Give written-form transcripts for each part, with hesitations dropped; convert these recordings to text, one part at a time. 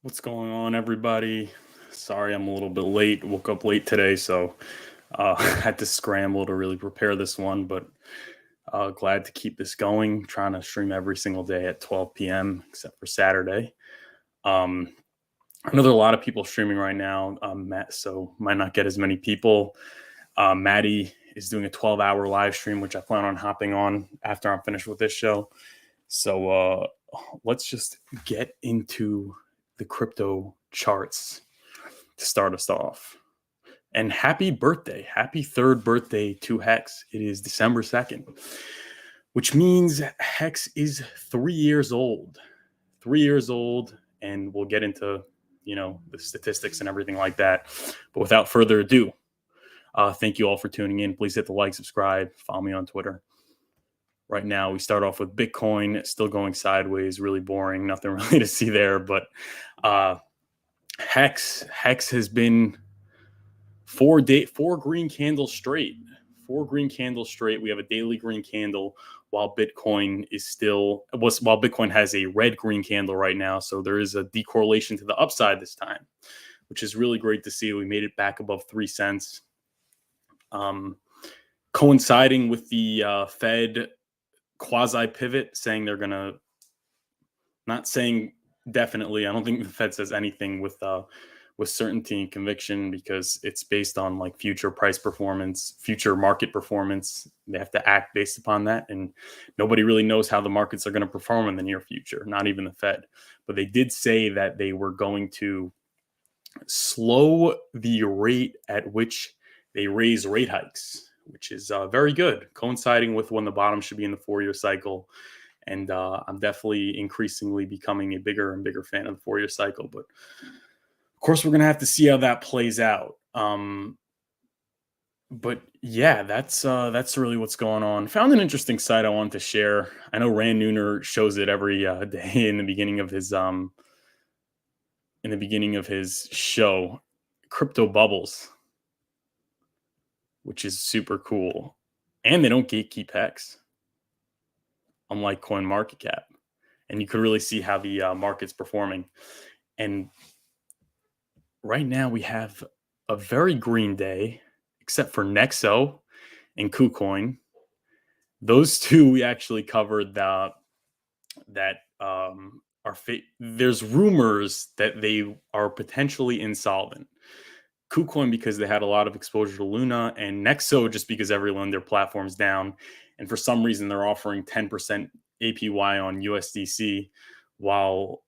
What's going on, everybody? Sorry, I'm a little bit late. Woke up late today, so had to scramble to really prepare this one. But glad to keep this going. Trying to stream every single day at 12 p.m. except for Saturday. Um, I know there are a lot of people streaming right now, Matt, so might not get as many people. Maddie is doing a 12-hour live stream, which I plan on hopping on after I'm finished with this show. So let's just get into the crypto charts to start us off. And happy birthday. Happy third birthday to Hex. It is December 2nd, which means Hex is 3 years old. 3 years old, and we'll get into, the statistics and everything like that. But without further ado, thank you all for tuning in. Please hit the like, subscribe, follow me on Twitter. Right now, we start off with Bitcoin still going sideways, really boring, nothing really to see there. But Hex has been four green candles straight. 4 green candles straight. We have a daily green candle while Bitcoin has a red green candle right now. So there is a decorrelation to the upside this time, which is really great to see. We made it back above 3 cents. Coinciding with the Fed quasi pivot, saying they're going to, not saying definitely, I don't think the Fed says anything with certainty and conviction, because it's based on like future price performance, future market performance. They have to act based upon that. And nobody really knows how the markets are going to perform in the near future, not even the Fed. But they did say that they were going to slow the rate at which they raise rate hikes, which is very good, coinciding with when the bottom should be in the 4-year cycle. And I'm definitely increasingly becoming a bigger and bigger fan of the 4-year cycle. But of course, we're going to have to see how that plays out. But yeah, that's really what's going on. Found an interesting site I wanted to share. I know Rand Nooner shows it every day in the beginning of his show, Crypto Bubbles, which is super cool. And they don't gatekeep Hex, unlike CoinMarketCap. And you could really see how the market's performing. And right now we have a very green day, except for Nexo and KuCoin. Those two we actually covered there's rumors that they are potentially insolvent. KuCoin because they had a lot of exposure to Luna, and Nexo just because every lender platform's down, and for some reason they're offering 10% APY on USDC, while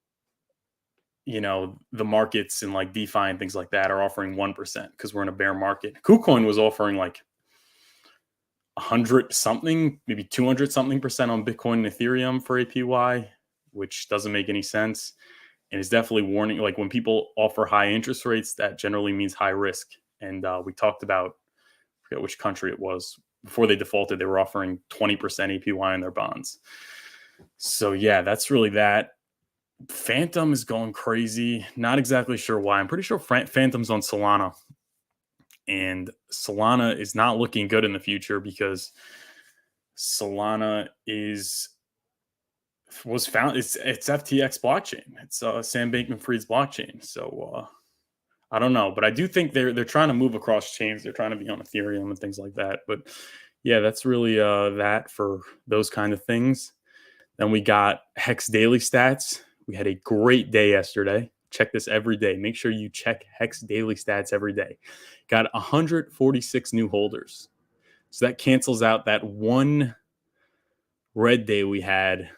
the markets and like DeFi and things like that are offering 1% because we're in a bear market. KuCoin was offering like 100 something, maybe 200 something percent on Bitcoin and Ethereum for APY, which doesn't make any sense. And it's definitely warning, like when people offer high interest rates, that generally means high risk. And we talked about, I forget which country it was, before they defaulted, they were offering 20% APY on their bonds. So yeah, that's really that. Phantom is going crazy. Not exactly sure why. I'm pretty sure Phantom's on Solana. And Solana is not looking good in the future because Solana was found, it's FTX blockchain. It's Sam Bankman-Fried's blockchain. So I don't know, but I do think they're trying to move across chains. They're trying to be on Ethereum and things like that. But yeah, that's really that for those kind of things. Then we got Hex Daily Stats. We had a great day yesterday. Check this every day. Make sure you check Hex Daily Stats every day. Got 146 new holders. So that cancels out that one red day we had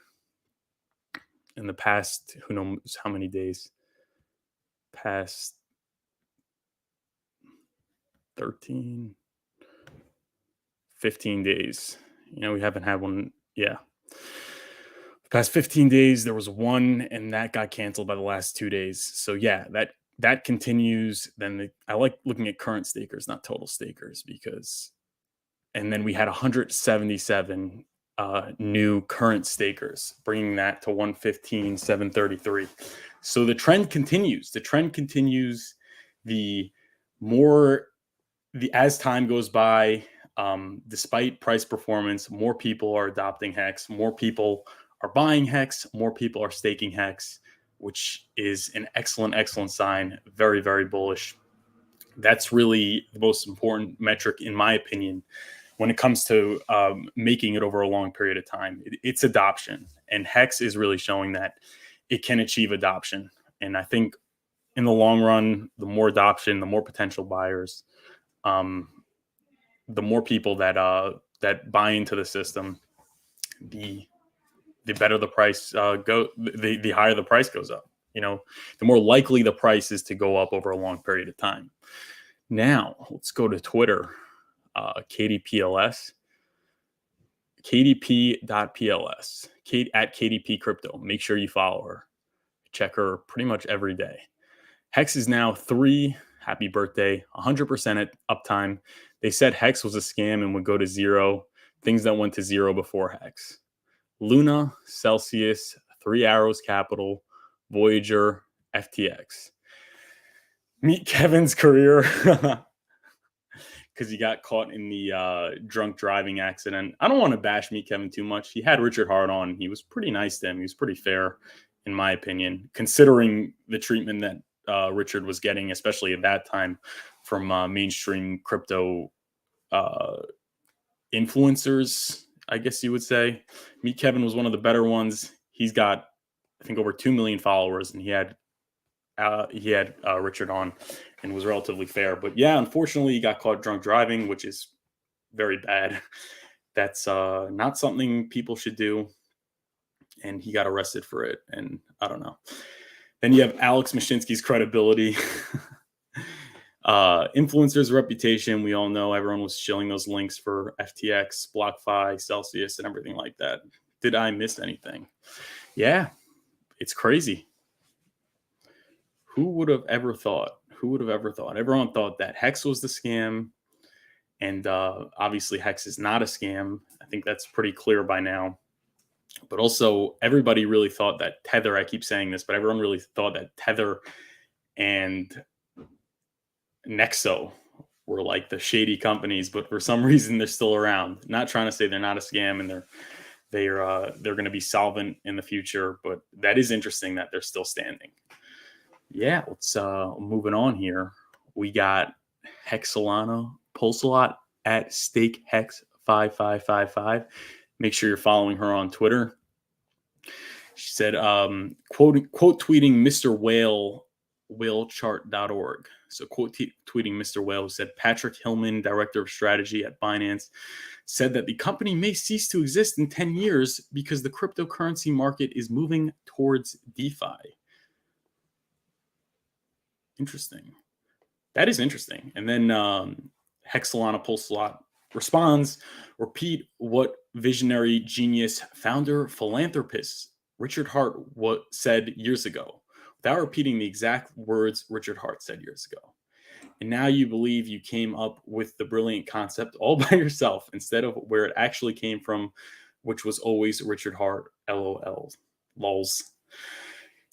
in the past, who knows how many days, past 13, 15 days. We haven't had one. Yeah. Past 15 days, there was one, and that got canceled by the last 2 days. So yeah, that continues. Then I like looking at current stakers, not total stakers, and then we had 177 new current stakers, bringing that to 115,733. So the trend continues. As time goes by, despite price performance, more people are adopting Hex, more people are buying Hex, more people are staking Hex, which is an excellent sign. Very, very bullish. That's really the most important metric, in my opinion, when it comes to making it over a long period of time. It's adoption. And Hex is really showing that it can achieve adoption. And I think in the long run, the more adoption, the more potential buyers, the more people that buy into the system, the better the price the higher the price goes up. The more likely the price is to go up over a long period of time. Now, let's go to Twitter. KDPLS, KDP.PLS, at KDP Crypto. Make sure you follow her. Check her pretty much every day. Hex is now 3, happy birthday, 100% at uptime. They said Hex was a scam and would go to 0. Things that went to 0 before Hex. Luna, Celsius, 3 Arrows Capital, Voyager, FTX. Meet Kevin's career because he got caught in the drunk driving accident. I don't want to bash Meet Kevin too much. He had Richard Hart on. He was pretty nice to him. He was pretty fair, in my opinion, considering the treatment that Richard was getting, especially at that time, from mainstream crypto influencers, I guess you would say. Meet Kevin was one of the better ones. He's got, I think, over 2 million followers, and he had Richard on and was relatively fair. But yeah, unfortunately, he got caught drunk driving, which is very bad. That's not something people should do. And he got arrested for it. And I don't know. Then you have Alex Mashinsky's credibility. Influencers' reputation. We all know everyone was shilling those links for FTX, BlockFi, Celsius, and everything like that. Did I miss anything? Yeah, it's crazy. Who would have ever thought? Everyone thought that Hex was the scam. And obviously, Hex is not a scam. I think that's pretty clear by now. But also, everybody really thought that Tether, I keep saying this, but everyone really thought that Tether and Nexo were like the shady companies, but for some reason they're still around. Not trying to say they're not a scam and they're going to be solvent in the future, but that is interesting that they're still standing. Yeah, let's moving on here. We got Hex Pulsechain at StakeHex5555. Make sure you're following her on Twitter. She said, quote tweeting Mr. Whale, whalechart.org. So quote tweeting Mr. Whale, who said, Patrick Hillman, director of strategy at Binance, said that the company may cease to exist in 10 years because the cryptocurrency market is moving towards DeFi. Interesting. That is interesting. And then Pulsechain responds, repeat what visionary genius founder philanthropist Richard Hart said years ago, without repeating the exact words Richard Hart said years ago. And now you believe you came up with the brilliant concept all by yourself instead of where it actually came from, which was always Richard Hart, LOL, lols.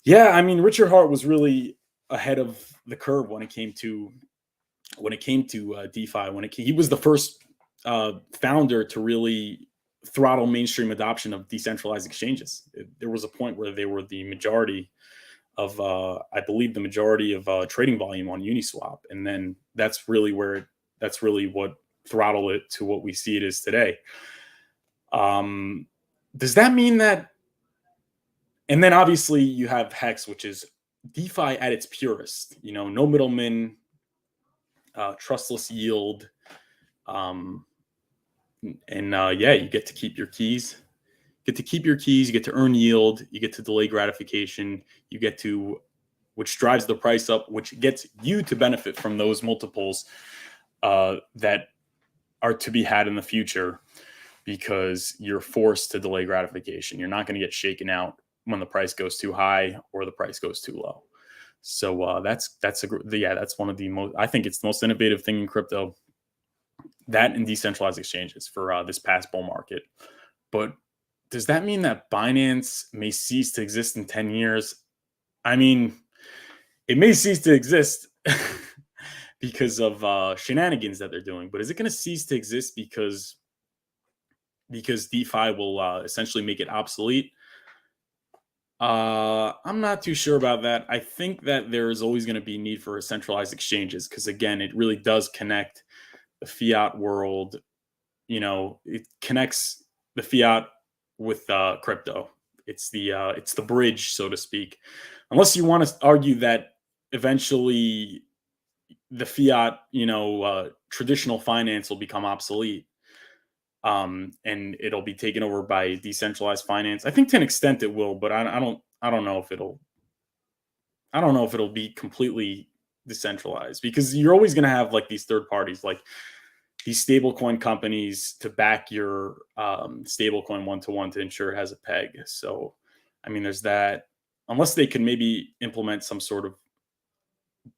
Yeah, I mean, Richard Hart was really ahead of the curve when it came to DeFi. He was the first founder to really throttle mainstream adoption of decentralized exchanges. There was a point where they were the majority of, I believe, the majority of trading volume on Uniswap, and then that's really what throttled it to what we see it is today. Does that mean that? And then obviously you have Hex, which is DeFi at its purest. No middlemen, trustless yield. You get to keep your keys. You get to earn yield. You get to delay gratification. Which drives the price up, which gets you to benefit from those multiples that are to be had in the future because you're forced to delay gratification. You're not going to get shaken out when the price goes too high or the price goes too low. So that's one of the most, I think it's the most innovative thing in crypto, that and decentralized exchanges for this past bull market. But does that mean that Binance may cease to exist in 10 years? I mean, it may cease to exist because of shenanigans that they're doing, but is it going to cease to exist because DeFi will essentially make it obsolete? I'm not too sure about that. I think that there is always going to be need for centralized exchanges because, again, it really does connect the fiat world. It connects the fiat with crypto. It's the bridge, so to speak. Unless you want to argue that eventually the fiat, traditional finance will become obsolete, and it'll be taken over by decentralized finance. I think to an extent it will, but I don't know if it'll be completely decentralized because you're always going to have like these third parties, like these stablecoin companies to back your stablecoin one to one to ensure it has a peg. So, I mean, there's that. Unless they can maybe implement some sort of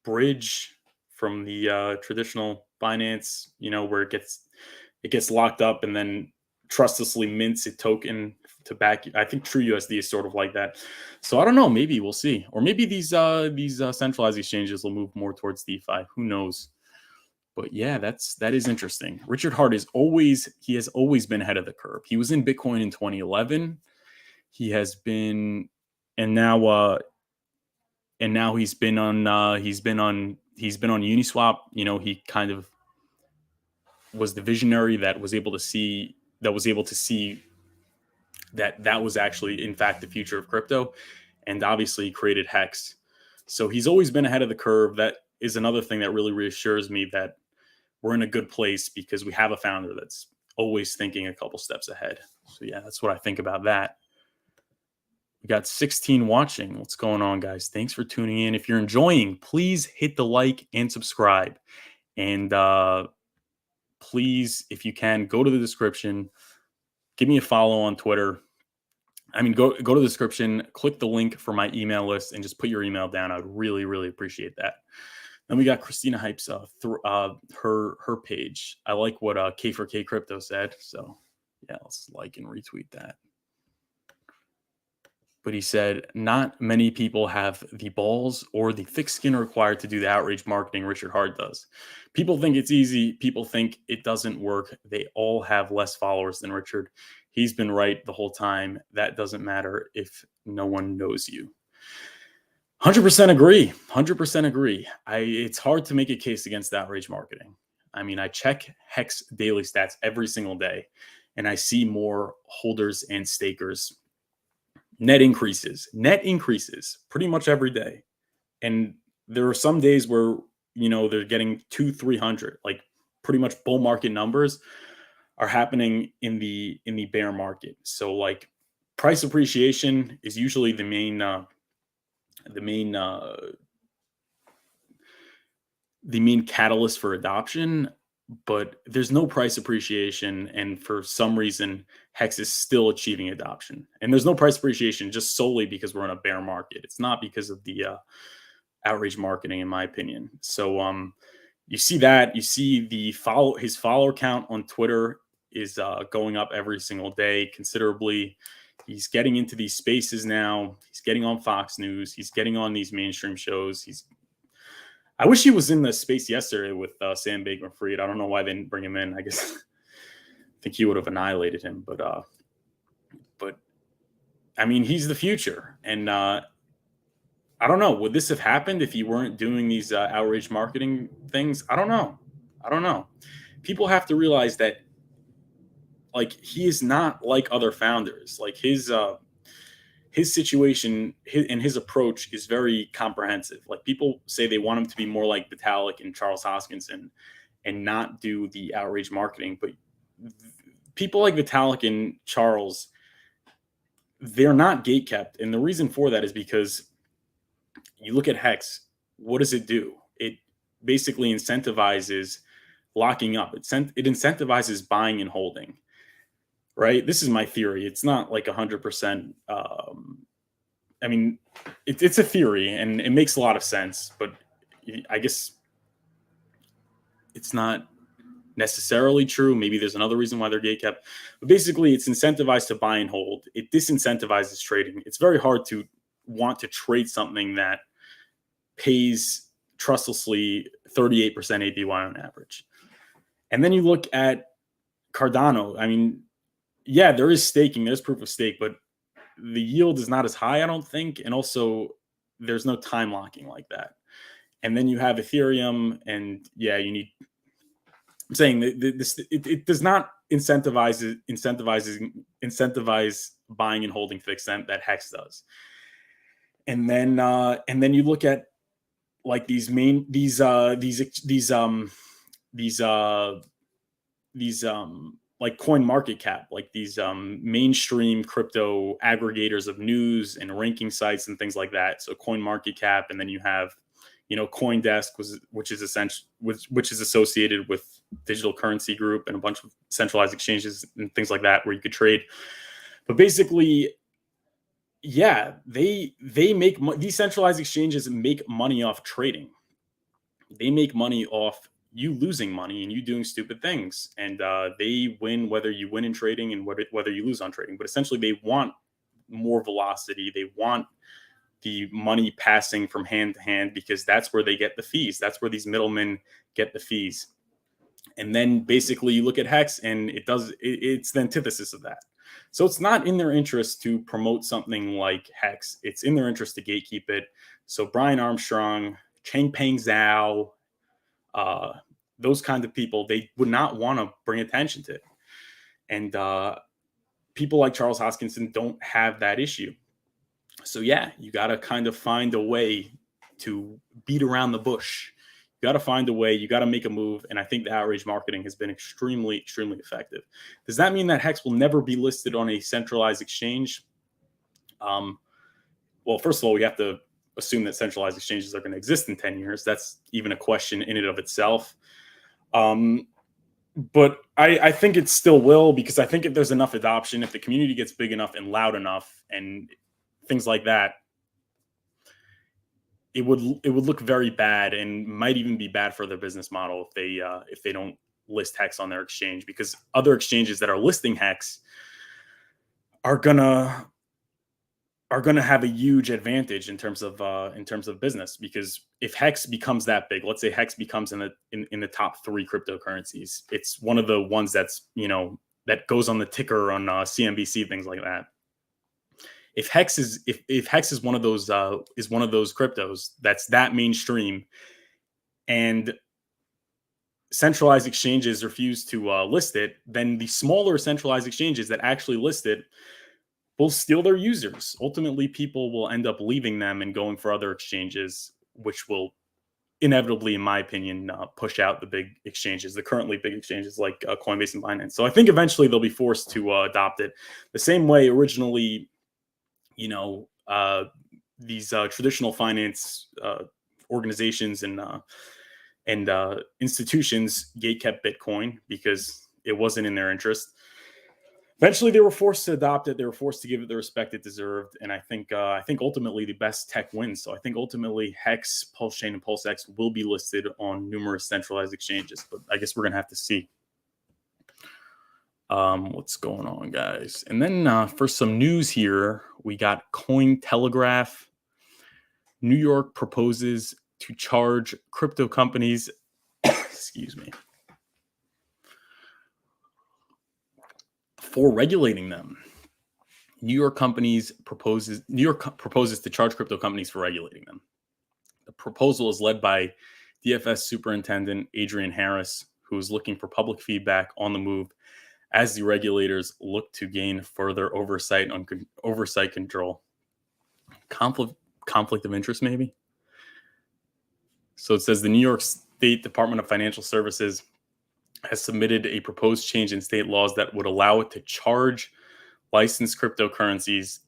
bridge from the traditional finance, where it gets locked up and then trustlessly mints a token to back. I think True USD is sort of like that. So I don't know. Maybe we'll see, or maybe these centralized exchanges will move more towards DeFi. Who knows? But yeah, that is interesting. Richard Hart he has always been ahead of the curve. He was in Bitcoin in 2011. He has been, and now he's been on Uniswap. He kind of was the visionary that was able to see that was actually in fact the future of crypto, and obviously created Hex. So he's always been ahead of the curve. That is another thing that really reassures me that we're in a good place because we have a founder that's always thinking a couple steps ahead. So yeah, that's what I think about that. We got 16 watching. What's going on, guys? Thanks for tuning in. If you're enjoying, please hit the like and subscribe. And please, if you can, go to the description. Give me a follow on Twitter. I mean, go to the description, click the link for my email list, and just put your email down. I'd really, really appreciate that. Then we got Christina Hype's her page. I like what K4K Crypto said. So yeah, let's like and retweet that. But he said, not many people have the balls or the thick skin required to do the outrage marketing Richard Hart does. People think it's easy. People think it doesn't work. They all have less followers than Richard. He's been right the whole time. That doesn't matter if no one knows you. 100% agree. 100% agree. It's hard to make a case against outrage marketing. I mean, I check Hex daily stats every single day, and I see more holders and stakers. Net increases pretty much every day. And there are some days where, they're getting 200-300, like pretty much bull market numbers are happening in the bear market. So like price appreciation is usually the main catalyst for adoption, but there's no price appreciation, and for some reason Hex is still achieving adoption. And there's no price appreciation just solely because we're in a bear market. It's not because of the outrage marketing, in my opinion. So you see his follower count on Twitter is going up every single day considerably. He's getting into these spaces now. He's getting on Fox News. He's getting on these mainstream shows. I wish he was in the space yesterday with Sam Bankman-Fried. I don't know why they didn't bring him in. I guess I think he would have annihilated him. But I mean, he's the future. And I don't know. Would this have happened if he weren't doing these outrage marketing things? I don't know. People have to realize that, like, he is not like other founders. Like his situation and his approach is very comprehensive. Like people say they want him to be more like Vitalik and Charles Hoskinson and not do the outrage marketing. But people like Vitalik and Charles, they're not gatekept. And the reason for that is because you look at Hex, what does it do? It basically incentivizes locking up. It incentivizes buying and holding. Right? This is my theory. It's not like 100%. I mean, it's a theory and it makes a lot of sense, but I guess it's not necessarily true. Maybe there's another reason why they're gatekept. But basically, it's incentivized to buy and hold. It disincentivizes trading. It's very hard to want to trade something that pays trustlessly 38% APY on average. And then you look at Cardano. I mean, yeah, there is staking, there's proof of stake, but the yield is not as high, I don't think, and also there's no time locking like that. And then you have Ethereum, and yeah, you need. I'm saying that it does not incentivize buying and holding to the extent that Hex does. And then you look at like these main these like coin market cap, like these mainstream crypto aggregators of news and ranking sites and things like that. So coin market cap, and then you have CoinDesk, which is associated with Digital Currency Group and a bunch of centralized exchanges and things like that where you could trade. But basically, yeah, they make these centralized exchanges make money off trading. They make money off you losing money and you doing stupid things, and they win whether you win in trading and whether you lose on trading. But essentially, they want more velocity. They want the money passing from hand to hand because that's where they get the fees. That's where these middlemen get the fees. And then basically you look at Hex, and it's the antithesis of that. So it's not in their interest to promote something like Hex. It's in their interest to gatekeep it. So Brian Armstrong, Changpeng Zhao, those kind of people, they would not want to bring attention to it. And people like Charles Hoskinson don't have that issue. So yeah, you got to kind of find a way to beat around the bush. You got to find a way. You got to make a move. And I think the outrage marketing has been extremely, extremely effective. Does that mean that Hex will never be listed on a centralized exchange? Well, first of all, we have to assume that centralized exchanges are going to exist in 10 years. That's even a question in and of itself. But I think it still will, because I think if there's enough adoption, if the community gets big enough and loud enough and things like that, it would look very bad and might even be bad for their business model if they don't list Hex on their exchange, because other exchanges that are listing Hex are gonna have a huge advantage in terms of business. Because if Hex becomes that big, let's say Hex becomes in the top 3 cryptocurrencies, it's one of the ones that's that goes on the ticker on CNBC, things like that. If Hex is one of those cryptos that's that mainstream, and centralized exchanges refuse to list it, then the smaller centralized exchanges that actually list it will steal their users. Ultimately, people will end up leaving them and going for other exchanges, which will inevitably, in my opinion, push out the big exchanges, the currently big exchanges like Coinbase and Binance. So I think eventually they'll be forced to adopt it the same way originally. These traditional finance organizations and institutions gatekept Bitcoin because it wasn't in their interest. Eventually, they were forced to adopt it. They were forced to give it the respect it deserved. And I think ultimately the best tech wins. So I think ultimately Hex, Pulsechain, and PulseX will be listed on numerous centralized exchanges. But I guess we're gonna have to see what's going on, guys. And then for some news here, we got Cointelegraph. New York proposes to charge crypto companies excuse me, for regulating them. New York proposes to charge crypto companies for regulating them. The proposal is led by DFS Superintendent Adrian Harris, who is looking for public feedback on the move as the regulators look to gain further oversight control. Conflict of interest, maybe? So it says the New York State Department of Financial Services has submitted a proposed change in state laws that would allow it to charge licensed cryptocurrency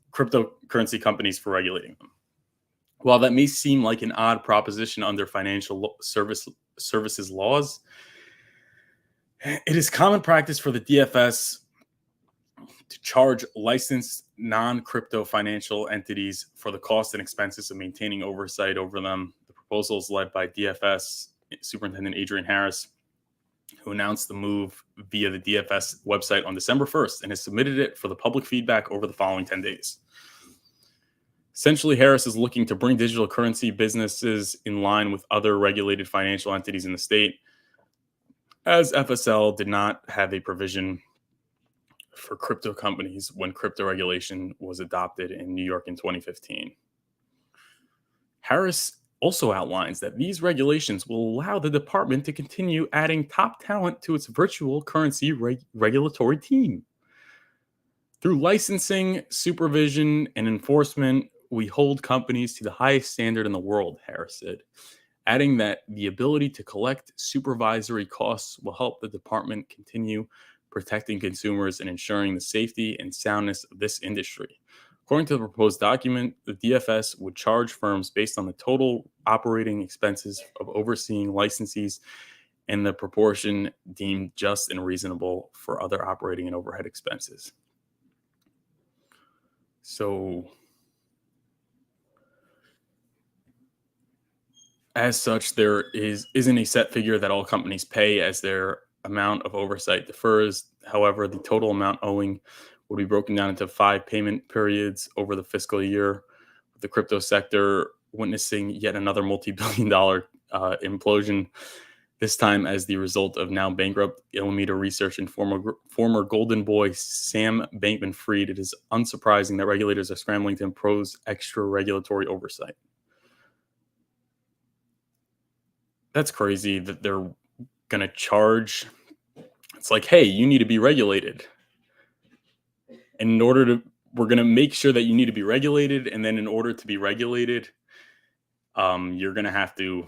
companies for regulating them. While that may seem like an odd proposition under financial services laws, it is common practice for the DFS to charge licensed non-crypto financial entities for the cost and expenses of maintaining oversight over them. The proposal is led by DFS Superintendent Adrian Harris, who announced the move via the DFS website on December 1st and has submitted it for the public feedback over the following 10 days. Essentially, Harris is looking to bring digital currency businesses in line with other regulated financial entities in the state, as FSL did not have a provision for crypto companies when crypto regulation was adopted in New York in 2015. Harris also outlines that these regulations will allow the department to continue adding top talent to its virtual currency regulatory team. Through licensing, supervision, and enforcement, we hold companies to the highest standard in the world, Harris said, adding that the ability to collect supervisory costs will help the department continue protecting consumers and ensuring the safety and soundness of this industry. According to the proposed document, the DFS would charge firms based on the total operating expenses of overseeing licensees and the proportion deemed just and reasonable for other operating and overhead expenses. So, as such, there isn't a set figure that all companies pay as their amount of oversight differs. However, the total amount owing would be broken down into 5 payment periods over the fiscal year, with the crypto sector witnessing yet another multi-billion dollar implosion, this time as the result of now bankrupt Illumeter Research and former Golden Boy Sam Bankman-Fried. It is unsurprising that regulators are scrambling to impose extra regulatory oversight. That's crazy that they're going to charge. It's like, hey, you need to be regulated. And we're going to make sure that you need to be regulated. And then in order to be regulated, you're going to have to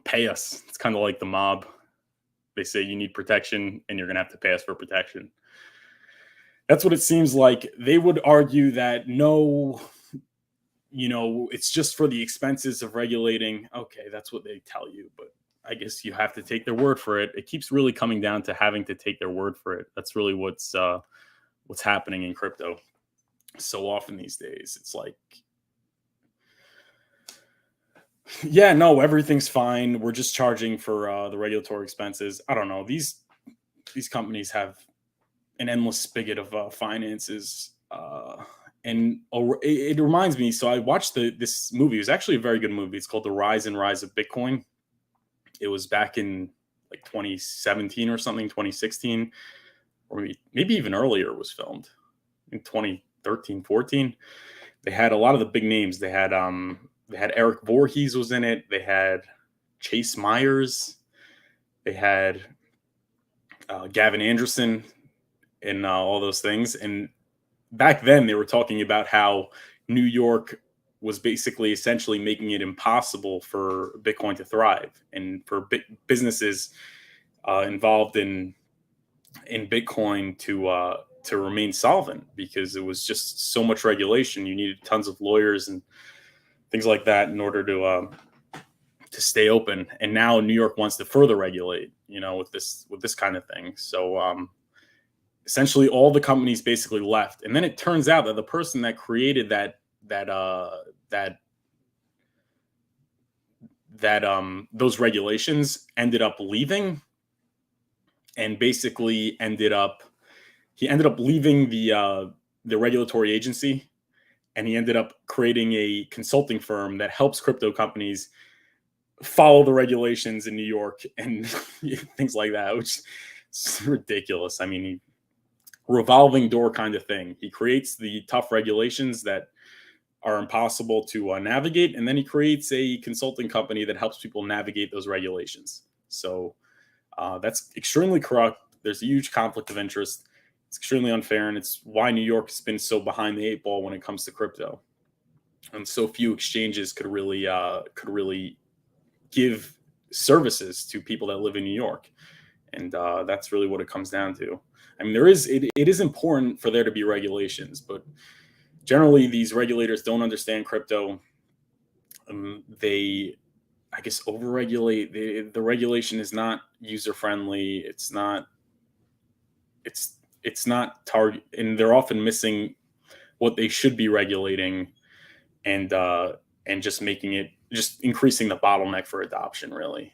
pay us. It's kind of like the mob. They say you need protection and you're going to have to pay us for protection. That's what it seems like. They would argue that no, it's just for the expenses of regulating. Okay, that's what they tell you, but I guess you have to take their word for it. It keeps really coming down to having to take their word for it. That's really what's happening in crypto so often these days. It's like, yeah, no, everything's fine. We're just charging for the regulatory expenses. I don't know. These companies have an endless spigot of finances. And it reminds me, so I watched this movie. It was actually a very good movie. It's called The Rise and Rise of Bitcoin. It was back in like 2017 or something, 2016, or maybe even earlier. It was filmed in 2013, 14. They had a lot of the big names. They had Eric Voorhees was in it. They had Chase Myers. They had Gavin Anderson and all those things. And back then they were talking about how New York was basically essentially making it impossible for Bitcoin to thrive and for businesses involved in Bitcoin to remain solvent, because it was just so much regulation. You needed tons of lawyers and things like that in order to stay open. And now New York wants to further regulate, with this kind of thing. So essentially all the companies basically left. And then it turns out that the person that created those regulations ended up leaving, and basically ended up leaving the regulatory agency, and he ended up creating a consulting firm that helps crypto companies follow the regulations in New York and things like that, which is ridiculous. I mean, revolving door kind of thing. He creates the tough regulations that are impossible to navigate, and then he creates a consulting company that helps people navigate those regulations. So that's extremely corrupt. There's a huge conflict of interest. It's extremely unfair, and it's why New York has been so behind the 8 ball when it comes to crypto. And so few exchanges could really give services to people that live in New York. And that's really what it comes down to. I mean, it is important for there to be regulations, but generally these regulators don't understand crypto. They, I guess, overregulate. The regulation is not user friendly. It's not target, and they're often missing what they should be regulating, and just increasing the bottleneck for adoption, really.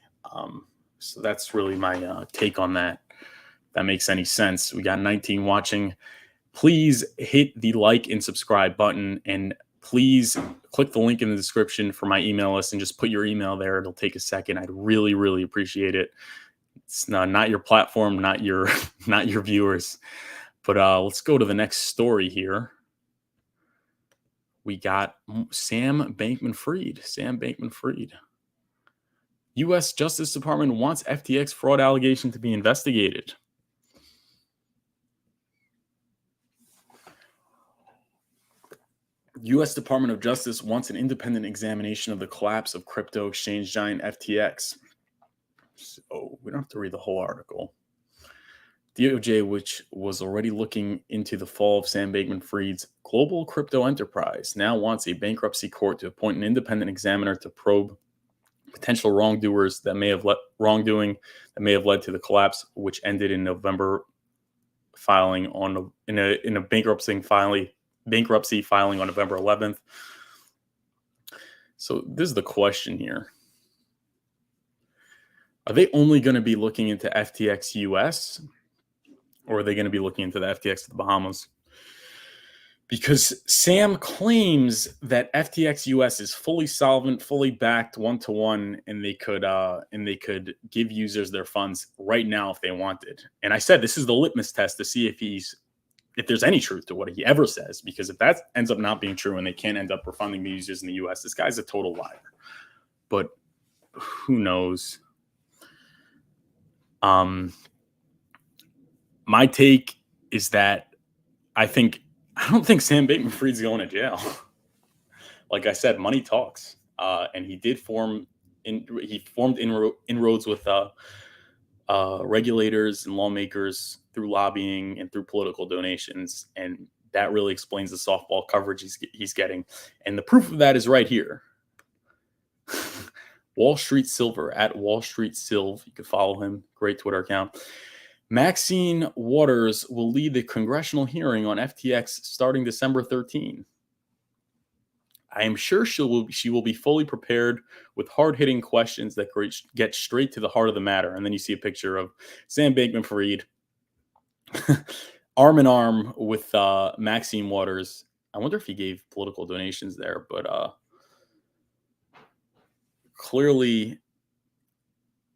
So that's really my take on that. If that makes any sense. We got 19 watching. Please hit the like and subscribe button, and please click the link in the description for my email list and just put your email there. It'll take a second. I'd really, really appreciate it. It's not your platform, not your viewers. But let's go to the next story here. We got Sam Bankman-Fried. Sam Bankman-Fried. U.S. Justice Department wants FTX fraud allegation to be investigated. U.S. Department of Justice wants an independent examination of the collapse of crypto exchange giant FTX. So we don't have to read the whole article. DOJ, which was already looking into the fall of Sam Bankman-Fried's global crypto enterprise, now wants a bankruptcy court to appoint an independent examiner to probe potential wrongdoers that may have led to the collapse, which ended in November filing on in a bankruptcy filing on November 11th. So this is the question here. Are they only going to be looking into FTX US, or are they going to be looking into the FTX of the Bahamas? Because Sam claims that FTX US is fully solvent, fully backed one-to-one, and they could give users their funds right now if they wanted. And I said this is the litmus test to see if there's any truth to what he ever says, because if that ends up not being true and they can't end up refunding the users in the US, this guy's a total liar. But who knows? My take is that I don't think Sam Bankman-Fried's going to jail. Like I said, money talks, and he formed inroads with regulators and lawmakers through lobbying and through political donations, and that really explains the softball coverage he's getting. And the proof of that is right here. Wall Street Silver, at Wall Street Silv. You can follow him. Great Twitter account. Maxine Waters will lead the congressional hearing on FTX starting December 13. I am sure she will be fully prepared with hard-hitting questions that get straight to the heart of the matter. And then you see a picture of Sam Bankman-Fried arm in arm with Maxine Waters. I wonder if he gave political donations there, but clearly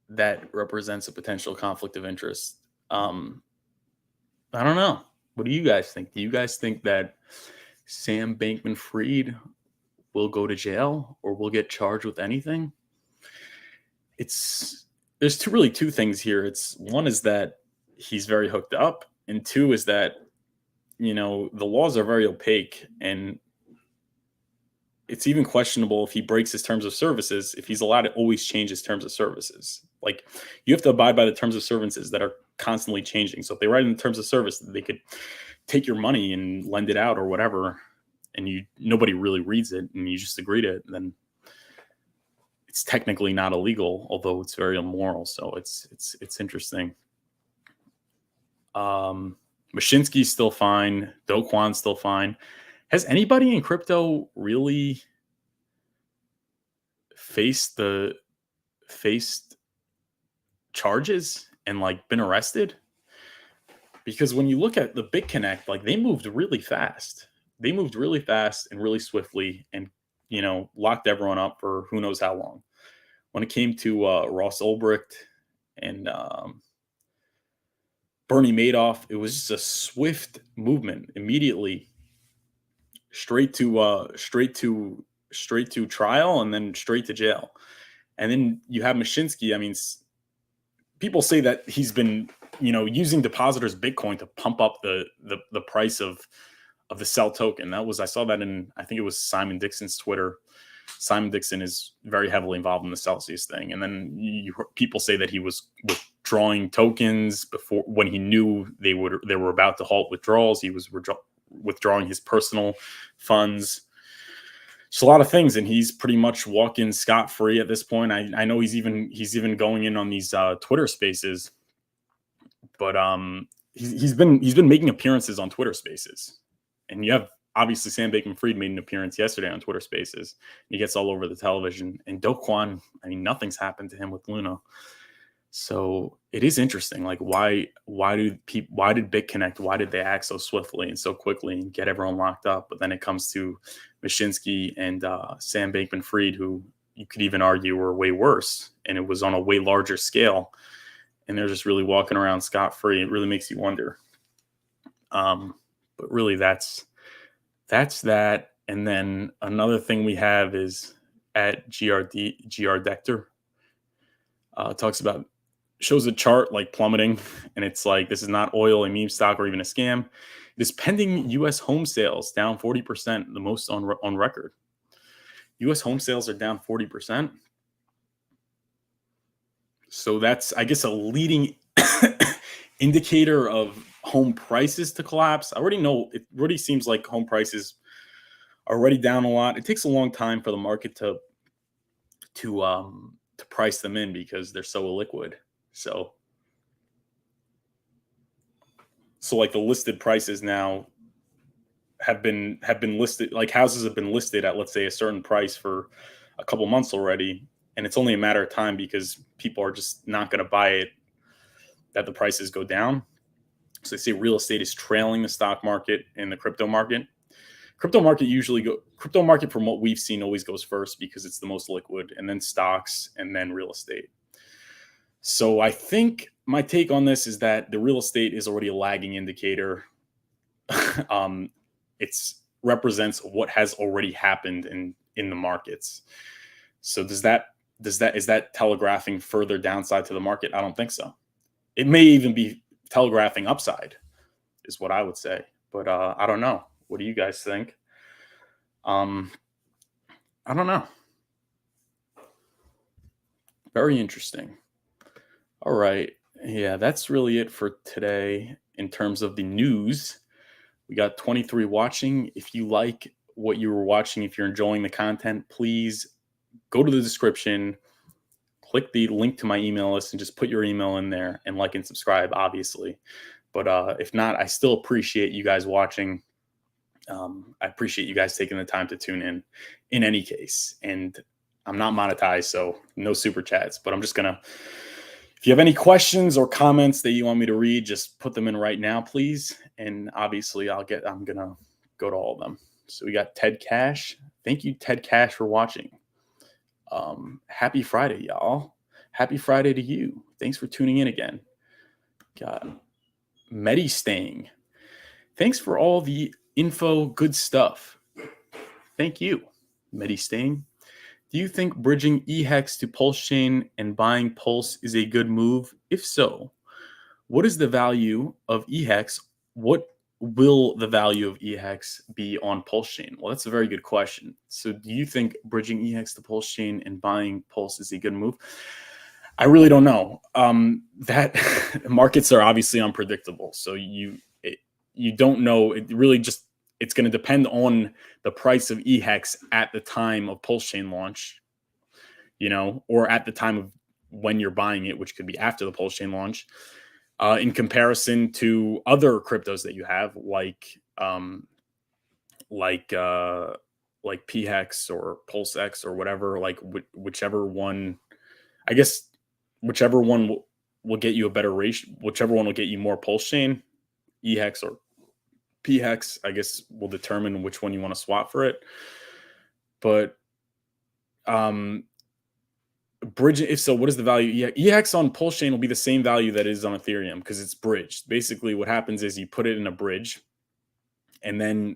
that represents a potential conflict of interest. I don't know. What do you guys think? Do you guys think that Sam Bankman-Fried will go to jail or will get charged with anything? There's two things here. One is that he's very hooked up, and two is that, the laws are very opaque, and it's even questionable if he breaks his terms of services, if he's allowed to always change his terms of services. Like, you have to abide by the terms of services that are constantly changing. So if they write in the terms of service that they could take your money and lend it out or whatever, and nobody really reads it and you just agree to it, then it's technically not illegal, although it's very immoral. So it's interesting. Mashinsky's still fine. Do Kwon's still fine. Has anybody in crypto really faced charges and been arrested? Because when you look at the BitConnect, they moved really fast. They moved really fast and really swiftly, and locked everyone up for who knows how long. When it came to Ross Ulbricht and Bernie Madoff, it was just a swift movement. Immediately, straight to trial, and then straight to jail. And then you have Mashinsky. I mean, people say that he's been using depositors' Bitcoin to pump up the price of the Cell token. I saw that in, I think it was Simon Dixon's Twitter. Simon Dixon is very heavily involved in the Celsius thing. And then people say that he was withdrawing tokens before, when he knew they were about to halt withdrawals. He was withdrawing his personal funds. Just a lot of things, and he's pretty much walking scot-free at this point. I know he's even going in on these Twitter Spaces, but he's been making appearances on Twitter Spaces, and you have obviously Sam Bankman-Fried made an appearance yesterday on Twitter Spaces. He gets all over the television, and Do Kwon, I mean, nothing's happened to him with Luna. So it is interesting. Why did BitConnect, why did they act so swiftly and so quickly and get everyone locked up? But then it comes to Mashinsky and Sam Bankman-Fried, who you could even argue were way worse, and it was on a way larger scale, and they're just really walking around scot-free. It really makes you wonder. But really, that's that. And then another thing we have is at GR Dector, talks about, shows a chart like plummeting, and it's like, this is not oil, a meme stock, or even a scam. It is pending U.S. home sales down 40%, the most on record. U.S. home sales are down 40%. So that's, I guess, a leading indicator of home prices to collapse. I already know, it already seems like home prices are already down a lot. It takes a long time for the market to price them in because they're so illiquid. So like the listed prices now have been listed, like houses have been listed at, let's say, a certain price for a couple months already, and it's only a matter of time because people are just not going to buy it, that the prices go down. So they say real estate is trailing the stock market and the crypto market. Crypto market, from what we've seen, always goes first because it's the most liquid, and then stocks, and then real estate. So I think my take on this is that the real estate is already a lagging indicator. It's represents what has already happened in the markets. So is that telegraphing further downside to the market? I don't think so. It may even be telegraphing upside, is what I would say. But I don't know. What do you guys think? I don't know. Very interesting. All right. Yeah, that's really it for today in terms of the news. We got 23 watching. If you like what you were watching, if you're enjoying the content, please go to the description, click the link to my email list, and just put your email in there, and like and subscribe, obviously. But if not, I still appreciate you guys watching. I appreciate you guys taking the time to tune in any case. And I'm not monetized, so no super chats, but I'm just going to, if you have any questions or comments that you want me to read, just put them in right now, please. And obviously I'm going to go to all of them. So we got Ted Cash. Thank you, Ted Cash, for watching. Happy Friday, y'all. Happy Friday to you. Thanks for tuning in again. Got Medi staying. Thanks for all the info, good stuff. Thank you, Medi staying. Do you think bridging eHex to Pulsechain and buying Pulse is a good move? If so, what is the value of eHex? What will the value of eHex be on Pulsechain? Well, that's a very good question. So do you think bridging eHex to Pulsechain and buying Pulse is a good move? I really don't know. That markets are obviously unpredictable. So you don't know. It really just, it's going to depend on the price of eHex at the time of Pulsechain launch, or at the time of when you're buying it, which could be after the Pulsechain launch, in comparison to other cryptos that you have, like PHEX or PulseX or whatever, like whichever one, I guess, whichever one will get you a better ratio, whichever one will get you more Pulsechain, eHex or PHEX, I guess, will determine which one you want to swap for it. But bridging, if so, what is the value? Yeah, eHex on Pulsechain will be the same value that it is on Ethereum because it's bridged. Basically, what happens is you put it in a bridge, and then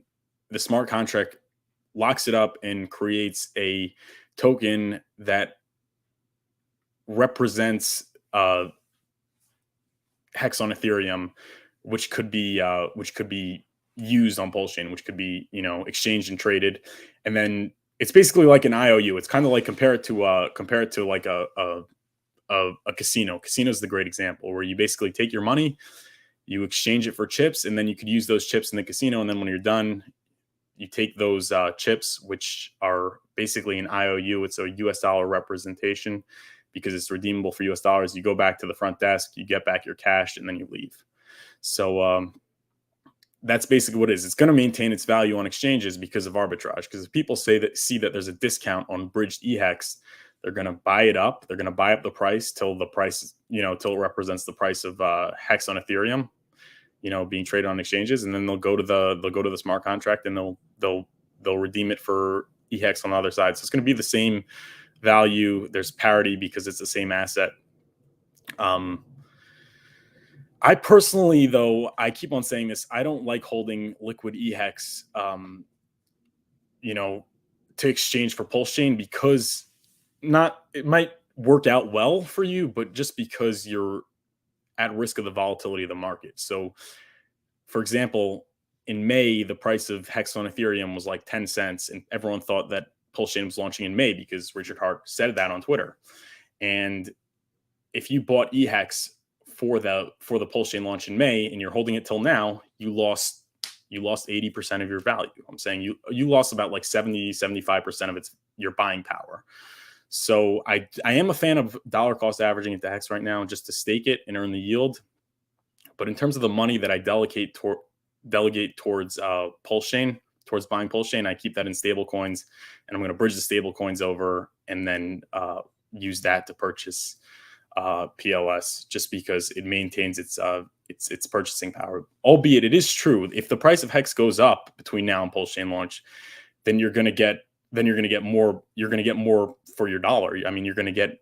the smart contract locks it up and creates a token that represents Hex on Ethereum, which could be used on Pulsechain, which could be exchanged and traded, and then it's basically like an IOU. It's kind of like compare it to like a casino. Casino is the great example where you basically take your money, you exchange it for chips, and then you could use those chips in the casino. And then when you're done, you take those chips, which are basically an IOU. It's a US dollar representation because it's redeemable for US dollars. You go back to the front desk, you get back your cash, and then you leave. So that's basically what it is. It's going to maintain its value on exchanges because of arbitrage. Because if people see that there's a discount on bridged eHex, they're going to buy it up. They're going to buy up the price till the price, till it represents the price of Hex on Ethereum, being traded on exchanges, and then they'll go to the smart contract and they'll redeem it for eHex on the other side. So it's going to be the same value. There's parity because it's the same asset. I personally, though, I keep on saying this, I don't like holding liquid EHEX, you know, to exchange for Pulsechain because not it might work out well for you, but just because you're at risk of the volatility of the market. So, for example, in May, the price of Hex on Ethereum was like 10 cents, and everyone thought that Pulsechain was launching in May because Richard Hart said that on Twitter. And if you bought EHEX for the Pulsechain launch in May and you're holding it till now, you lost 80% of your value. I'm saying you lost about like 70-75% of your buying power. So I am a fan of dollar cost averaging into Hex right now just to stake it and earn the yield. But in terms of the money that I delegate towards Pulsechain, towards buying Pulsechain, I keep that in stable coins, and I'm going to bridge the stable coins over and then use that to purchase PLS, just because it maintains its purchasing power. Albeit it is true, if the price of Hex goes up between now and Pulsechain launch, then you're going to get more. You're going to get more for your dollar. I mean, you're going to get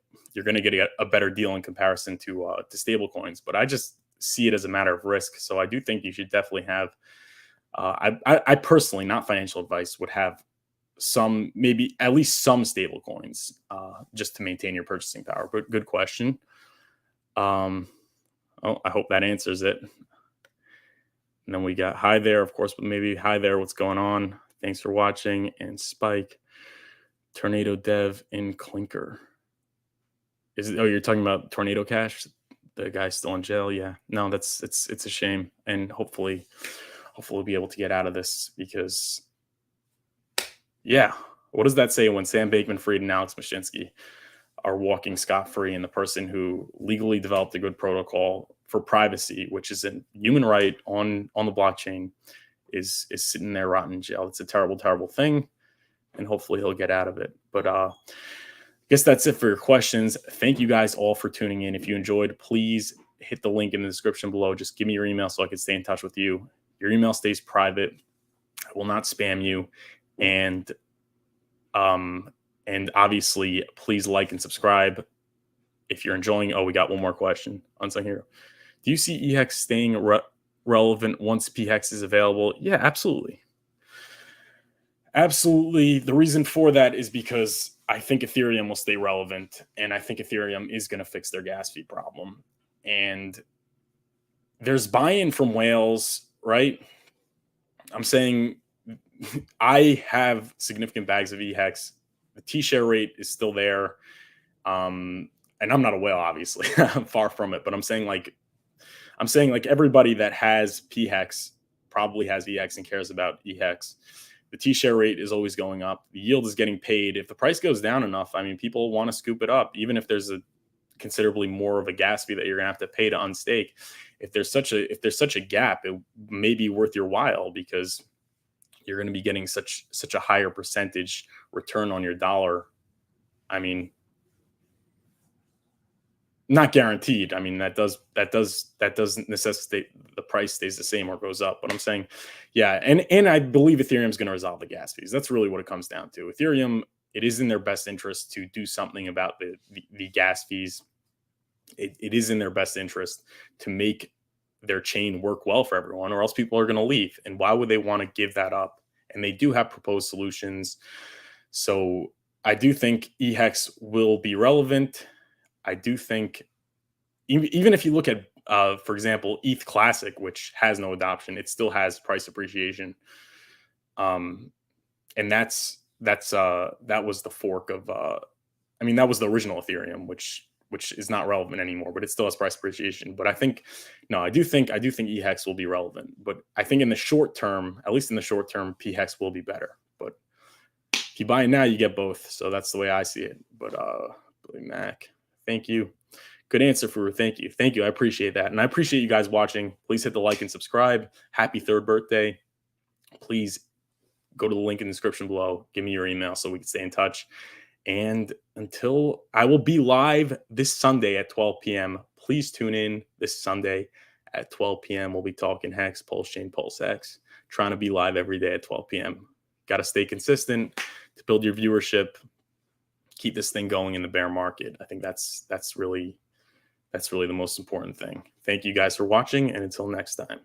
a better deal in comparison to stable coins. But I just see it as a matter of risk. So I do think you should definitely have. I personally, not financial advice, would have maybe at least some stable coins just to maintain your purchasing power. But good question. I hope that answers it. And then we got hi there, of course, but maybe hi there. What's going on? Thanks for watching. And Spike, Tornado Dev, and Clinker. You're talking about Tornado Cash? The guy's still in jail. Yeah, no, it's a shame. And hopefully we'll be able to get out of this because, yeah, what does that say when Sam Bankman-Fried and Alex Mashinsky are walking scot-free, and the person who legally developed a good protocol for privacy, which is a human right on the blockchain, is sitting there rotting in jail? It's a terrible, terrible thing, and hopefully he'll get out of it. But I guess that's it for your questions. Thank you guys all for tuning in. If you enjoyed, please hit the link in the description below. Just give me your email so I can stay in touch with you. Your email stays private. I will not spam you. And obviously, please like and subscribe if you're enjoying. Oh, we got one more question. Unsung Hero. Do you see EHEX staying relevant once PHEX is available? Yeah, absolutely. Absolutely. The reason for that is because I think Ethereum will stay relevant, and I think Ethereum is going to fix their gas fee problem. And there's buy-in from whales, right? I'm saying I have significant bags of EHEX. The T-share rate is still there. And I'm not a whale, obviously. I'm far from it. But I'm saying like everybody that has PHEX probably has EHEX and cares about EHEX. The T-share rate is always going up. The yield is getting paid. If the price goes down enough, I mean, people want to scoop it up, even if there's a considerably more of a gas fee that you're gonna have to pay to unstake. If there's such a gap, it may be worth your while because you're going to be getting such a higher percentage return on your dollar. I mean, not guaranteed. I mean, that doesn't necessitate the price stays the same or goes up. But I'm saying, yeah, and I believe Ethereum is going to resolve the gas fees. That's really what it comes down to. Ethereum, it is in their best interest to do something about the gas fees. It is in their best interest to make their chain work well for everyone, or else people are going to leave. And why would they want to give that up? And they do have proposed solutions. So I do think EHEX will be relevant. I do think even if you look at, for example, ETH Classic, which has no adoption, it still has price appreciation. And that was the fork of, that was the original Ethereum, which is not relevant anymore, but it still has price appreciation. But I do think EHEX will be relevant. But I think in the short term, at least in the short term, PHEX will be better. But if you buy it now, you get both. So that's the way I see it. But Billy Mac, thank you. Good answer, Furu. Thank you. Thank you. I appreciate that. And I appreciate you guys watching. Please hit the like and subscribe. Happy 3rd birthday. Please go to the link in the description below. Give me your email so we can stay in touch. And until I will be live this Sunday at 12 p.m., please tune in this Sunday at 12 p.m. We'll be talking Hex, Pulsechain, PulseX, trying to be live every day at 12 p.m. Got to stay consistent to build your viewership, keep this thing going in the bear market. I think that's really That's really the most important thing. Thank you guys for watching, and until next time.